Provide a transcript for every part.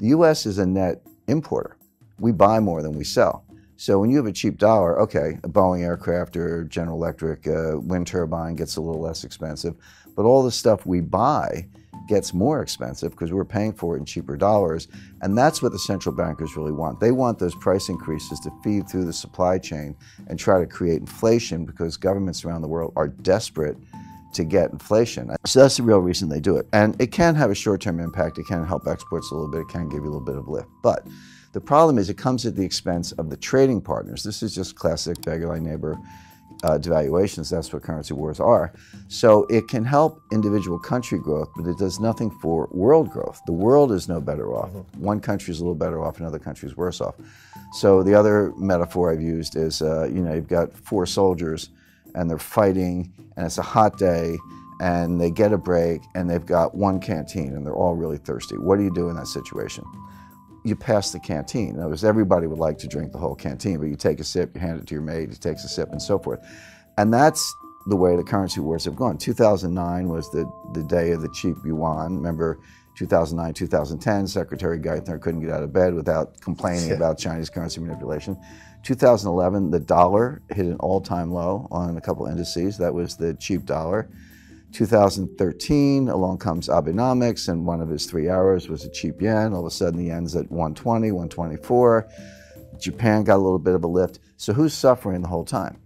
The U.S. is a net importer. We buy more than we sell. So when you have a cheap dollar, okay, a Boeing aircraft or General Electric wind turbine gets a little less expensive, but all the stuff we buy gets more expensive because we're paying for it in cheaper dollars. And that's what the central bankers really want. They want those price increases to feed through the supply chain and try to create inflation because governments around the world are desperate to get inflation. So that's the real reason they do it. And it can have a short-term impact. It can help exports a little bit. It can give you a little bit of lift. But the problem is it comes at the expense of the trading partners. This is just classic beggar thy neighbor devaluations. That's what currency wars are. So it can help individual country growth, but it does nothing for world growth. The world is no better off. One country is a little better off, another country is worse off. So the other metaphor I've used is, you've got 4 soldiers and they're fighting and it's a hot day and they get a break and they've got one canteen and they're all really thirsty. What do you do in that situation? You pass the canteen. In other words, everybody would like to drink the whole canteen, but you take a sip, you hand it to your mate, he takes a sip, and so forth. And that's the way the currency wars have gone. 2009 was the day of the cheap yuan. Remember, 2009, 2010, Secretary Geithner couldn't get out of bed without complaining about Chinese currency manipulation. 2011, the dollar hit an all-time low on a couple indices. That was the cheap dollar. 2013, along comes Abenomics, and one of his 3 hours was a cheap yen. All of a sudden, the yen's at 120, 124. Japan got a little bit of a lift. So who's suffering the whole time?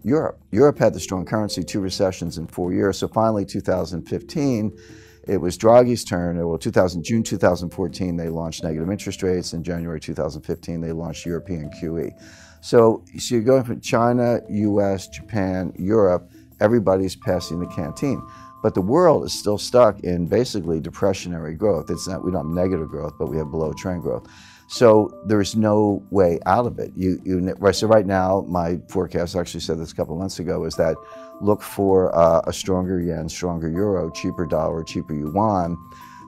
Europe. Europe had the strong currency, 2 recessions in 4 years. So finally, 2015, it was Draghi's turn. Well, June 2014, they launched negative interest rates. In January 2015, they launched European QE. So you're going from China, US, Japan, Europe. Everybody's passing the canteen. But the world is still stuck in basically depressionary growth. It's not, we don't have negative growth, but we have below trend growth. So there's no way out of it. So right now, my forecast, I actually said this a couple of months ago, is that look for a stronger yen, stronger euro, cheaper dollar, cheaper yuan.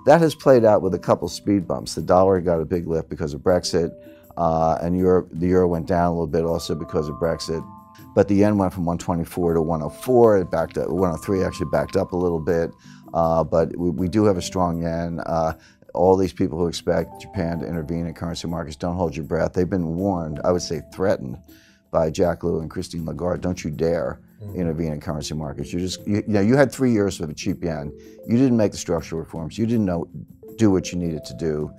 That has played out with a couple speed bumps. The dollar got a big lift because of Brexit, and the euro went down a little bit also because of Brexit. But the yen went from 124 to 104. It backed up. 103 actually backed up a little bit. But we do have a strong yen. All these people who expect Japan to intervene in currency markets, don't hold your breath. They've been warned, I would say threatened, by Jack Lew and Christine Lagarde. Don't you dare intervene in currency markets. You had 3 years of a cheap yen. You didn't make the structural reforms. You didn't do what you needed to do.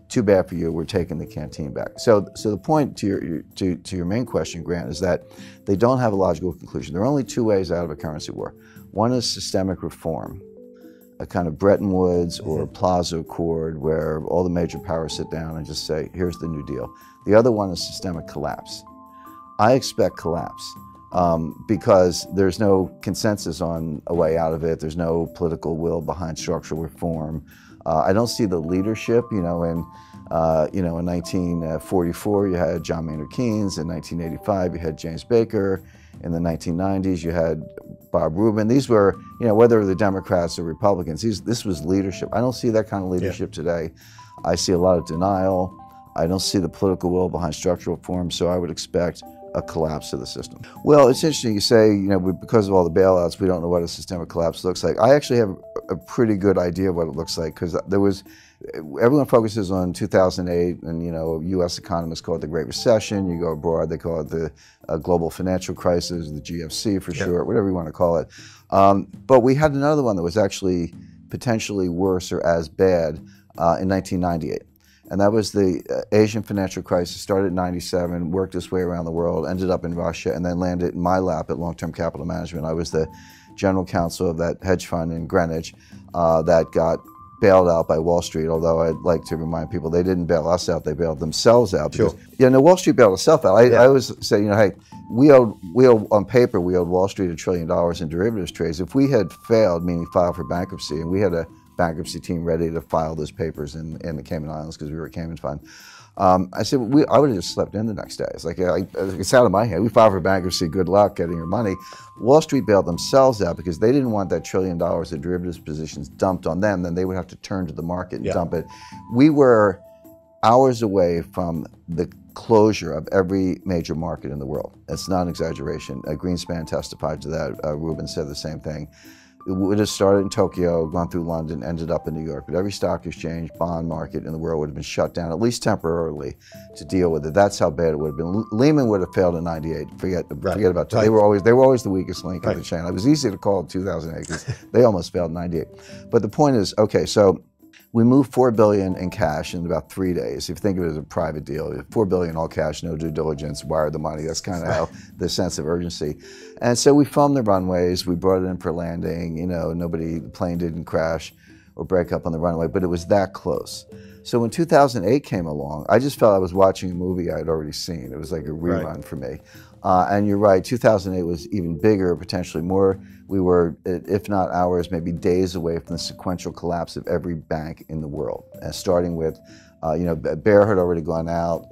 Too bad for you. We're taking the canteen back. So the point to your main question, Grant, is that they don't have a logical conclusion. There are only 2 ways out of a currency war. One is systemic reform, a kind of Bretton Woods or Plaza Accord where all the major powers sit down and just say, here's the New Deal. The other one is systemic collapse. I expect collapse because there's no consensus on a way out of it. There's no political will behind structural reform. I don't see the leadership. In 1944 you had John Maynard Keynes. In 1985 you had James Baker. In the 1990s you had Bob Rubin. These were, whether the Democrats or Republicans, this was leadership. I don't see that kind of leadership today. I see a lot of denial. I don't see the political will behind structural reform, so I would expect a collapse of the system. Well, it's interesting you say, because of all the bailouts, we don't know what a systemic collapse looks like. I actually have a pretty good idea of what it looks like, because everyone focuses on 2008, and U.S. economists call it the Great Recession. You go abroad, they call it the global financial crisis, the GFC for short, whatever you want to call it. But we had another one that was actually potentially worse or as bad in 1998. And that was the Asian financial crisis. Started in 97, worked its way around the world, ended up in Russia, and then landed in my lap at Long-Term Capital Management. I was the general counsel of that hedge fund in Greenwich that got bailed out by Wall Street, although I'd like to remind people they didn't bail us out, they bailed themselves out. Because, Wall Street bailed itself out. I always say, hey, we owed, on paper, we owed Wall Street $1 trillion in derivatives trades. If we had failed, meaning filed for bankruptcy, and we had a bankruptcy team ready to file those papers in the Cayman Islands because we were a Cayman fund. I said, I would have just slept in the next day. It's like, it's out of my hand. We filed for bankruptcy, good luck getting your money. Wall Street bailed themselves out because they didn't want that $1 trillion of derivatives positions dumped on them. Then they would have to turn to the market and dump it. We were hours away from the closure of every major market in the world. It's not an exaggeration. Greenspan testified to that. Rubin said the same thing. It would have started in Tokyo, gone through London, ended up in New York. But every stock exchange, bond market in the world would have been shut down, at least temporarily, to deal with it. That's how bad it would have been. Lehman would have failed in '98. Forget about that. They were always the weakest link in the chain. It was easy to call in 2008 because they almost failed in '98. But the point is, okay, so we moved $4 billion in cash in about 3 days. If you think of it as a private deal, $4 billion all cash, no due diligence, wired the money. That's kind of how the sense of urgency. And so we filmed the runways. We brought it in for landing. You know, the plane didn't crash or break up on the runway, but it was that close. So when 2008 came along, I just felt I was watching a movie I had already seen. It was like a rerun for me. And you're right, 2008 was even bigger, potentially more. We were, if not hours, maybe days away from the sequential collapse of every bank in the world. Starting with, Bear had already gone out,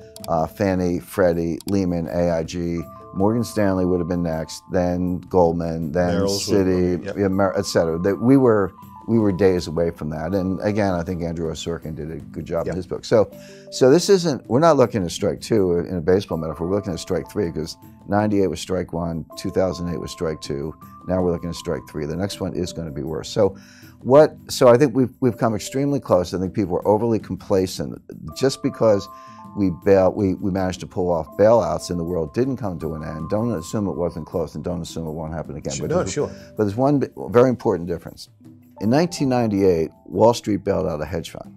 Fannie, Freddie, Lehman, AIG, Morgan Stanley would have been next, then Goldman, then Merrill's Citi, et cetera. We were days away from that. And again, I think Andrew Sorkin did a good job in his book. So this isn't, we're not looking at strike two in a baseball metaphor, we're looking at strike three because 98 was strike one, 2008 was strike two, now we're looking at strike three. The next one is going to be worse. So I think we've come extremely close. I think people are overly complacent. Just because we managed to pull off bailouts and the world didn't come to an end, don't assume it wasn't close and don't assume it won't happen again. Sure. But there's one very important difference. In 1998, Wall Street bailed out a hedge fund.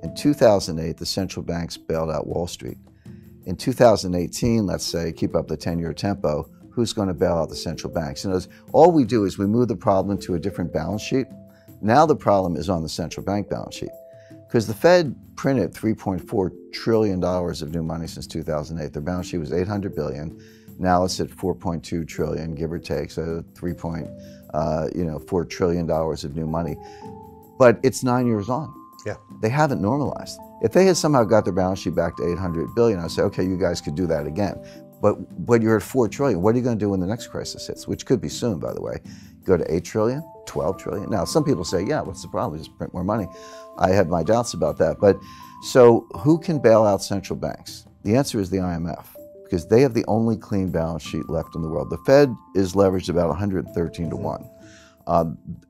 In 2008, the central banks bailed out Wall Street. In 2018, let's say, keep up the 10-year tempo, who's going to bail out the central banks? And all we do is we move the problem to a different balance sheet. Now the problem is on the central bank balance sheet. Because the Fed printed $3.4 trillion of new money since 2008. Their balance sheet was $800 billion. Now it's at $4.2 trillion, give or take, so $4 trillion of new money. But it's 9 years on. Yeah. They haven't normalized. If they had somehow got their balance sheet back to $800 billion, I'd say, okay, you guys could do that again. But you're at $4 trillion. What are you going to do when the next crisis hits, which could be soon, by the way? Go to $8 trillion, $12 trillion? Now, some people say, yeah, what's the problem? Just print more money. I have my doubts about that. But so who can bail out central banks? The answer is the IMF, because they have the only clean balance sheet left in the world. The Fed is leveraged about 113 to 1.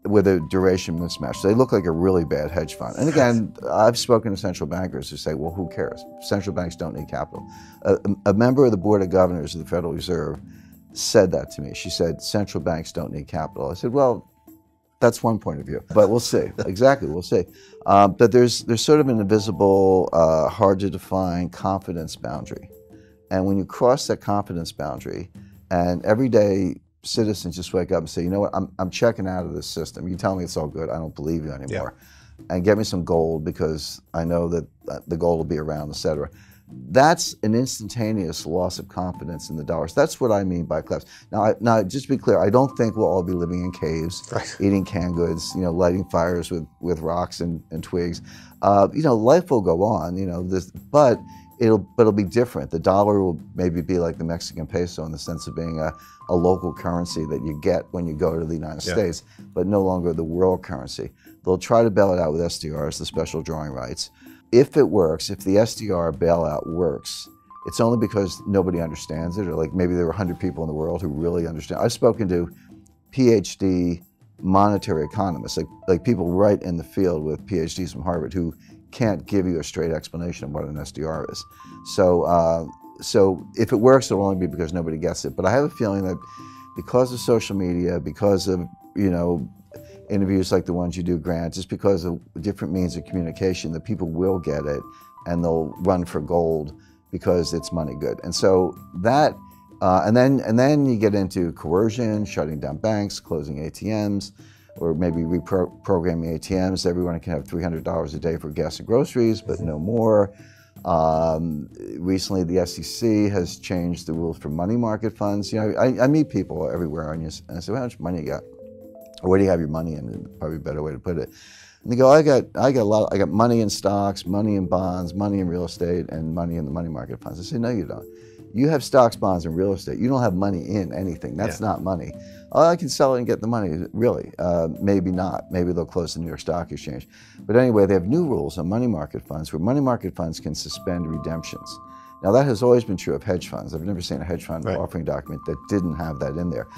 With a duration mismatch. So they look like a really bad hedge fund. And again, I've spoken to central bankers who say, well, who cares? Central banks don't need capital. A member of the Board of Governors of the Federal Reserve said that to me. She said, central banks don't need capital. I said, well, that's one point of view, but we'll see. Exactly, we'll see. But there's sort of an invisible, hard to define confidence boundary. And when you cross that confidence boundary, and every day citizens just wake up and say, you know what, I'm checking out of this system. You tell me it's all good, I don't believe you anymore. And get me some gold because I know that the gold will be around, et cetera. That's an instantaneous loss of confidence in the dollars. That's what I mean by collapse. Now, just to be clear, I don't think we'll all be living in caves, eating canned goods, lighting fires with rocks and twigs. Life will go on, but it'll be different. The dollar will maybe be like the Mexican peso in the sense of being a local currency that you get when you go to the United States, but no longer the world currency. They'll try to bail it out with SDRs, the special drawing rights. If it works, if the SDR bailout works, it's only because nobody understands it, or like maybe there were 100 people in the world who really understand. I've spoken to PhD monetary economists, like people right in the field with PhDs from Harvard who can't give you a straight explanation of what an SDR is. So if it works, it'll only be because nobody gets it. But I have a feeling that because of social media, because of interviews like the ones you do, Grant, just because of different means of communication, that people will get it and they'll run for gold because it's money good. And so that, and then you get into coercion, shutting down banks, closing ATMs, or maybe reprogramming ATMs. Everyone can have $300 a day for gas and groceries, but no more. Recently, the SEC has changed the rules for money market funds. I meet people everywhere, and I say, well, how much money you got? Or where do you have your money in? Probably a better way to put it. And they go, I got money in stocks, money in bonds, money in real estate, and money in the money market funds. I say, no, you don't. You have stocks, bonds, and real estate. You don't have money in anything. That's not money. Oh, I can sell it and get the money. Really? Maybe not. Maybe they'll close the New York Stock Exchange. But anyway, they have new rules on money market funds where money market funds can suspend redemptions. Now, that has always been true of hedge funds. I've never seen a hedge fund offering document that didn't have that in there.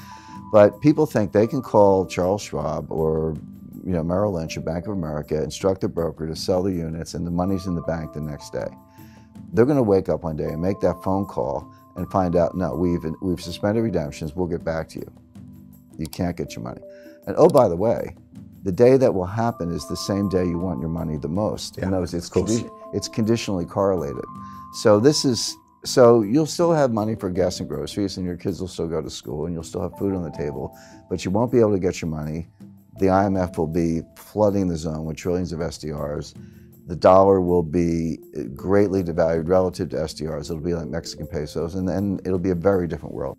But people think they can call Charles Schwab or Merrill Lynch or Bank of America, instruct a broker to sell the units, and the money's in the bank the next day. They're going to wake up one day and make that phone call and find out, no, we've suspended redemptions, we'll get back to you. You can't get your money. And oh, by the way, the day that will happen is the same day you want your money the most. Yeah, in other words, it's conditionally correlated. So you'll still have money for gas and groceries, and your kids will still go to school, and you'll still have food on the table, but you won't be able to get your money. The IMF will be flooding the zone with trillions of SDRs. The dollar will be greatly devalued relative to SDRs. It'll be like Mexican pesos, and then it'll be a very different world.